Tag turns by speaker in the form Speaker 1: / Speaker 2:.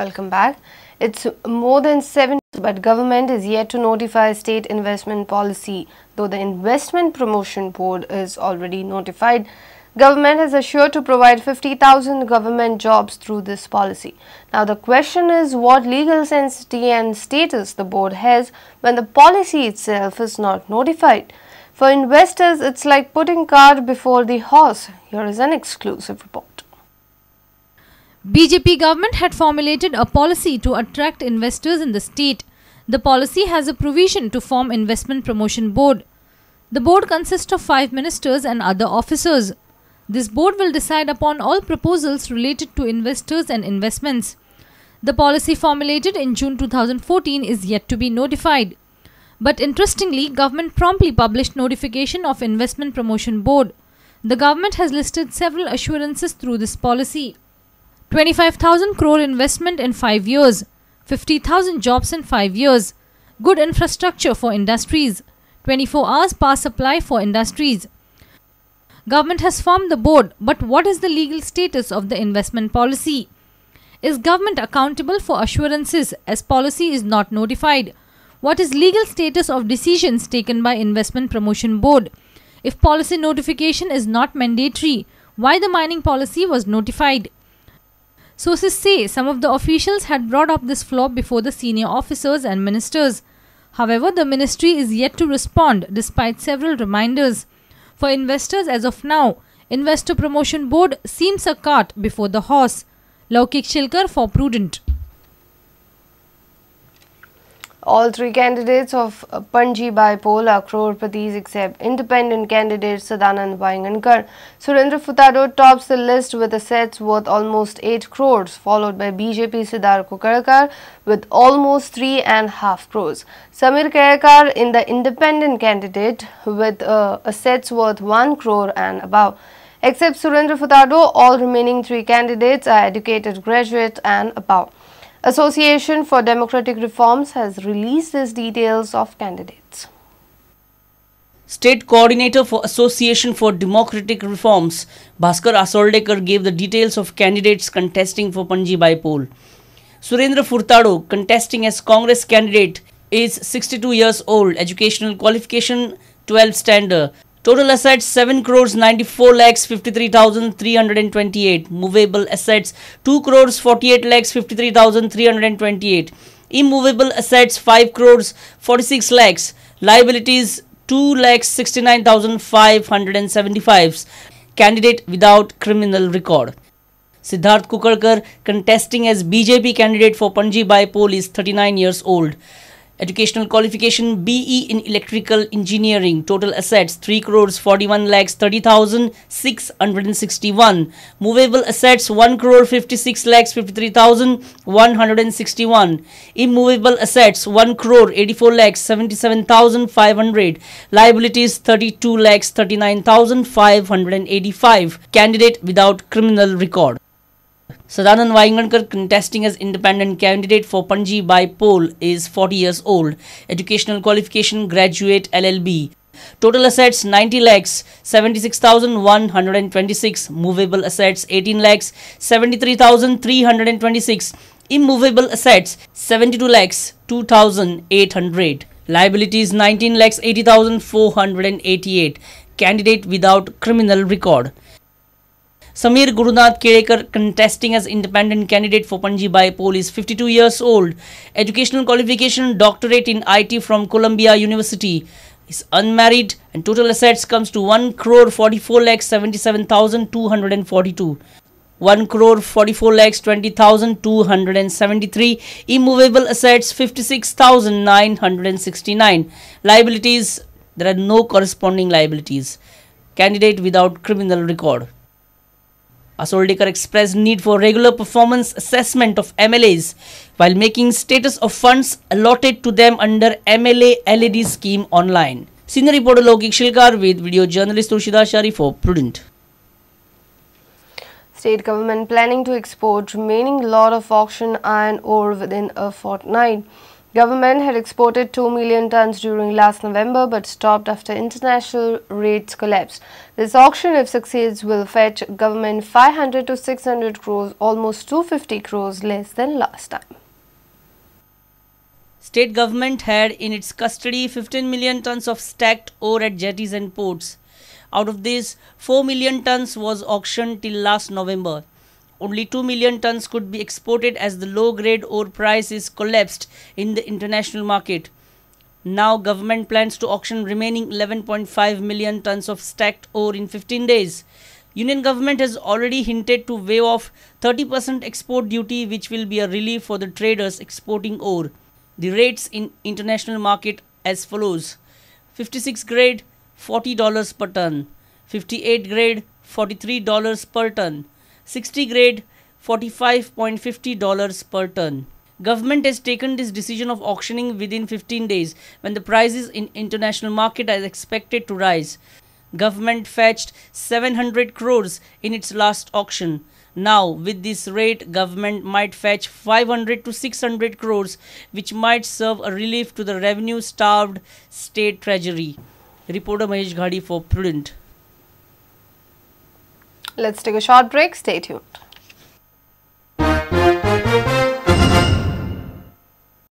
Speaker 1: Welcome back. It's more than 7, but government is yet to notify state investment policy, though the Investment Promotion Board is already notified. Government has assured to provide 50,000 government jobs through this policy. Now the question is what legal sensitivity and status the board has when the policy itself is not notified. For investors, it's like putting cart before the horse. Here is an exclusive report.
Speaker 2: BJP government had formulated a policy to attract investors in the state. The policy has a provision to form Investment Promotion Board. The board consists of 5 ministers and other officers. This board will decide upon all proposals related to investors and investments. The policy formulated in June 2014 is yet to be notified. But interestingly, government promptly published notification of Investment Promotion Board. The government has listed several assurances through this policy. 25,000 crore investment in 5 years, 50,000 jobs in 5 years, good infrastructure for industries, 24 hours power supply for industries. Government has formed the board, but what is the legal status of the investment policy? Is government accountable for assurances as policy is not notified? What is legal status of decisions taken by Investment Promotion Board? If policy notification is not mandatory, why the mining policy was notified? Sources say some of the officials had brought up this flaw before the senior officers and ministers. However, the ministry is yet to respond despite several reminders. For investors as of now, Investor Promotion Board seems a cart before the horse. Laukik Shilkar for Prudent.
Speaker 1: All 3 candidates of Panji Bypole are crore-patis except independent candidate Sadanand Vaingankar. Surendra Futado tops the list with assets worth almost 8 crores, followed by BJP Siddhar Kukarkar with almost 3.5 crores. Samir Kayakar in the independent candidate with assets worth 1 crore and above. Except Surendra Futado, all remaining 3 candidates are educated graduate and above. Association for Democratic Reforms has released its details of candidates.
Speaker 3: State Coordinator for Association for Democratic Reforms, Bhaskar Asoldekar gave the details of candidates contesting for Panji Bypole. Surendra Furtado, contesting as Congress candidate, is 62 years old, educational qualification 12 standard. Total assets 7 crores 94 lakhs 53,328. Movable assets 2 crores 48 lakhs 53,328. Immovable assets 5 crores 46 lakhs. Liabilities 2 lakhs 69,575. Candidate without criminal record. Siddharth Kukarkar, contesting as BJP candidate for Panji Bypole, is 39 years old. Educational qualification BE in Electrical Engineering. Total assets 3 crores 41 lakhs 30,661. Movable assets 1 crore 56 lakhs 53,161. Immovable assets 1 crore 84 lakhs 77,500. Liabilities 32 lakhs 39,585. Candidate without criminal record. Sadanand Vaingankar, contesting as independent candidate for Panji Bypole, is 40 years old. Educational qualification graduate LLB. Total assets 90 lakhs 76,126. Movable assets 18 lakhs 73,326. Immovable assets 72 lakhs 2,800. Liabilities 19 lakhs 80,488. Candidate without criminal record. Samir Gurunath Kelekar, contesting as independent candidate for Panji Bypole, is 52 years old. Educational qualification doctorate in IT from Columbia University. Is unmarried and total assets comes to 1 crore 44 lakhs 77,242. 1 crore 44 lakhs 20,273. Immovable assets 56,969. Liabilities, there are no corresponding liabilities. Candidate without criminal record. Asoldekar expressed need for regular performance assessment of MLAs while making status of funds allotted to them under MLA LED scheme online. Senior reporter Laukik Shilkar with video journalist Turshida Shari for Prudent.
Speaker 1: State government planning to export remaining lot of auction iron ore within a fortnight. Government had exported 2 million tons during last November but stopped after international rates collapsed. This auction, if succeeds, will fetch government 500 to 600 crores, almost 250 crores less than last time.
Speaker 3: State government had in its custody 15 million tons of stacked ore at jetties and ports. Out of this, 4 million tons was auctioned till last November. Only 2 million tons could be exported as the low-grade ore prices collapsed in the international market. Now government plans to auction remaining 11.5 million tons of stacked ore in 15 days. Union government has already hinted to waive off 30% export duty, which will be a relief for the traders exporting ore. The rates in international market as follows: 56 grade $40 per ton, 58 grade $43 per ton, 60 grade $45.50 per ton. Government has taken this decision of auctioning within 15 days when the prices in international market are expected to rise. Government fetched 700 crores in its last auction. Now with this rate, government might fetch 500 to 600 crores, which might serve a relief to the revenue starved state treasury. Reporter Mahesh Ghadi for Prudent.
Speaker 1: Let's take a short break. Stay tuned.